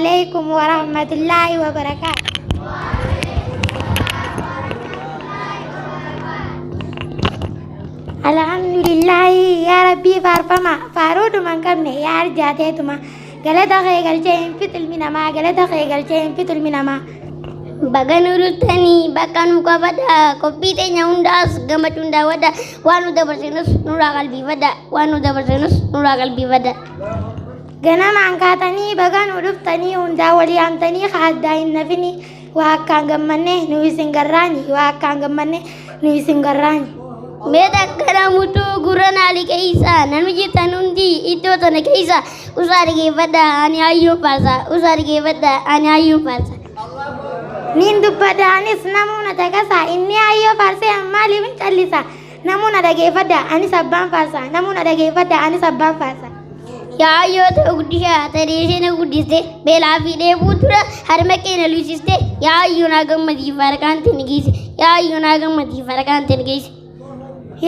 عليكم ورحمة الله وبركاته. الحمد لله يا ربي فارفما فارود من كمني يا رجاتي تما قلت خيغل جيم فتل منما قلت خيغل جيم فتل منما Baganurutani bakanu kabada kopite nyaundas gamatunda wada wanu dabarsinus nuragal bivada wanu dabarsinus nuragal bivada ganam angkatani baganuruftani unda wali amtani khaddain nafini wa kangamane nuisingarani wa kangamane nuisingarani Meda karamutu guranali keisa nanuji tanundi itu tane keisa usari ke wada ani ayu pasa usari ke wada ani ayu pasa Nindu padanis namuna tagasa inni ayyo farse amma limin callisa namuna dage fada ani sabban farsa namuna dage fada ani sabban farsa ya ayyo to gudisha tarishe na gudiste bela fide putura har mekke na lusiste ya ayyo na gammadi farkan tinigisi ya ayyo na gammadi farkan tinigisi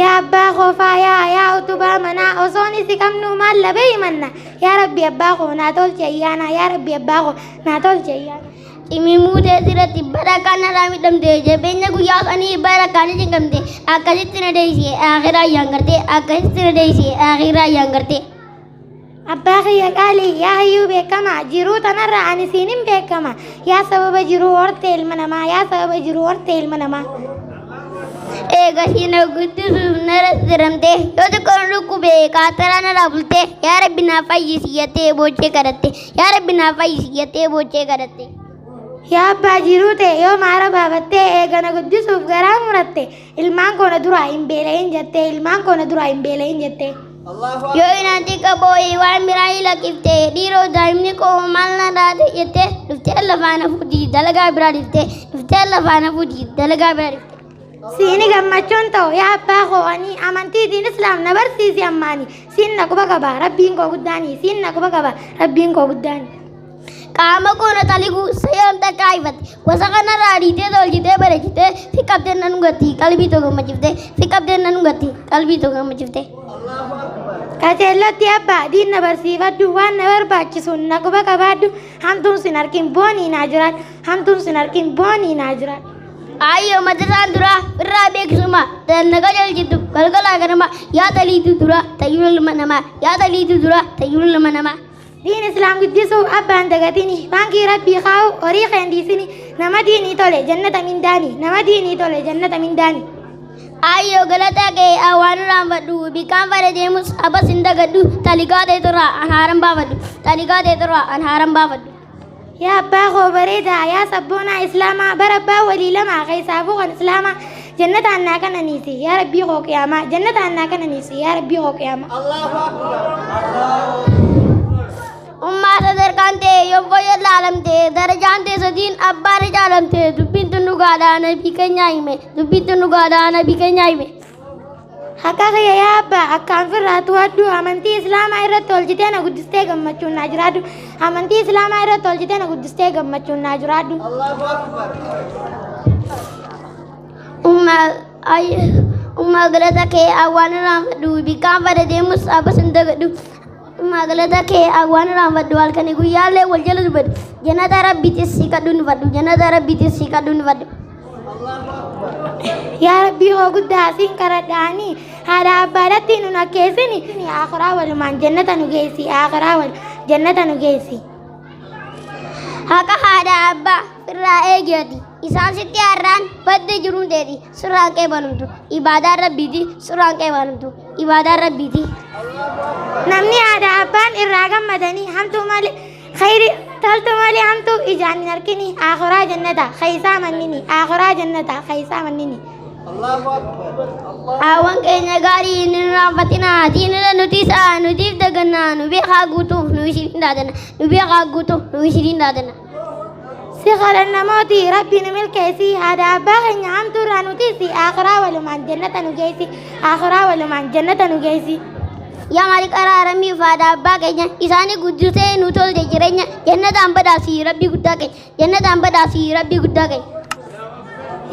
ya abba khofa ya utuba mana osoni sikamnu mal labai manna ya rabbi abba kho na tol chayana ya rabbi abba kho na tol chayana Imi muda sirati barakana rami damde jabenya guyasani barakani jingamde akasitina deisi akhira yangarte akasitina deisi akhira yangarte Abba khiya kali ya ayu bekama jiru tanarra ani sinim bekama ya sababa jiru or tel manama ya sababa jiru or tel manama ega hina guddu narasiramte yodu kornu kube katarana rabulte ya rabbi na fayyisiyate boche karate ya rabbi na fayyisiyate boche karate Ya abba jirute yo mara babatte egana guddisuuf garaa muratte ilmaan koona dura hin beela'in jette ilmaan koona dura hin beela'in jette yoo inaanti qabooyi waan biraa hilakifte dhiiroo daa'imni koo maal na daate jette dhuftee lafaana fuudhii dalagaa biraa dhiftee dhuftee lafaana fuudhii dalagaa biraa dhiftee siini gammachuun ta'u yaa abbaa koo ani amantiitiin islaam na barsiisi ammaani siin na quba qaba rabbiin koo guddaani siin na quba qaba rabbiin koo guddaani Kama kono taligu sayam takaifat wasakana radite doljite barejite fikapte nanugati kalbi to gamajifte fikapte nanugati kalbi to gamajifte Kacellatti abba dinna barsifaddu waan na barbaachisun na quba qabaaddu hamtuun sin arkin boonii naa jiraadhu hamtuun sin arkin boonii naa jiraadhu Ayyo madrasaan dura irraa beeksisuma naga jalchitu galgalaa ganama yaa taliitu dura tayyul manama yaa taliitu dura tayyul manama Din Islam guddisu abbaan dagatini baankii rabbii kaa'u horii keendiisini nama diinii tole jannata mindaani nama diinii tole jannata mindaani Ayyo galata kee awwaanu raanfadhu bikaan fara deemus abas hin dagadhu taligaa ta'e turraa an haaran baafadhu taligaa ta'e turraa an haaran baafadhu Yaa abbaa koo bareedaa yaa sabboonaa islaamaa bara abbaa walii lamaa keessaafuu kan islaamaa jannata annaa kananiisi yaa rabbii koo qiyaamaa jannata annaa kananiisi yaa rabbii koo qiyaamaa Allahu akbar Umma sadarkante yobboyo laalamte darajante sadin abbare jaalamte dubbintu gaadana bikanyayme dubbintu gaadana bikanyayme Hakka ya abba akkaan firraatu waddu amantii islaamaa irratti oljitee na guddistee gammachuun naa jiraadhu amantii islaamaa irratti oljitee na guddistee gammachuun naa jiraadhu Umma galata kee awwaan raanfadhu bikaan fara deemus abbas hin dagadhu Magalata ke awwan raanfadhu halkanii guyyaallee wal jala dubbadhu jannata rabbiitis si kadhuun fadhu jannata rabbiitis si kadhuun fadhu yaa rabbii hoo guddaa siin karadhaanii haadha abbaadhatti nun akkeessini akhiraa walumaan jannata nu geessi akhiraa wal jannata nu geessi Haka haadha abbaa irraa eegiyati isaan sitti harraan badde jiruun teeti suraan qee banumtu ibaadaan rabbiiti suraan qee banumtu ibaadaan rabbiiti Namni haadha abbaan irraa gammadanii hamtuu malee khayri taltu malee hamtuu ijaan hin arkini akhiraa jannata khaysaa mannini akhiraa jannata khaysaa mannini Allahu akbar Awan keenya gaarii hin raanfatinaa diinila nuti isaa nutiif dagannaa nu beekaa guutuuf nu ishiin daadana nu beekaa guutuuf nu ishiin daadana Sikhara namooti rabbiin milkeessi haadha abbaa keenya hamtuu irraa nutiisi akhiraa walumaan jannata nu geessi akhiraa walumaan jannata nu geessi Yaa maaliif qaraaramii faadha abbaa keenya isaanii guddisee nu tolche jireenya jannataan badhaasii rabbii guddaa keenya jannataan badhaasii rabbii guddaa keenya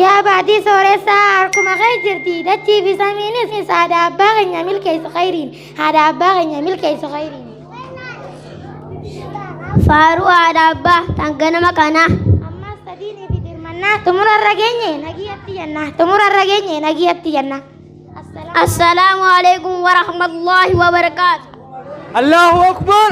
Yaa baatii sooressaa harkuma kee jirti dachii fi samiinis haadha abbaa keenya milkeessu khayriin haadha abbaa keenya milkeessu khayriin Faaruu haadha abbaa tan ganama kana. Ammas sadiinii fi dirmannaa xumurarra geenye nagiyatti jenna. Xumurarra geenye nagiyatti jenna. Assalaamu alaikum wa rahmatullahi wa barakaatuh. Allahu akbar.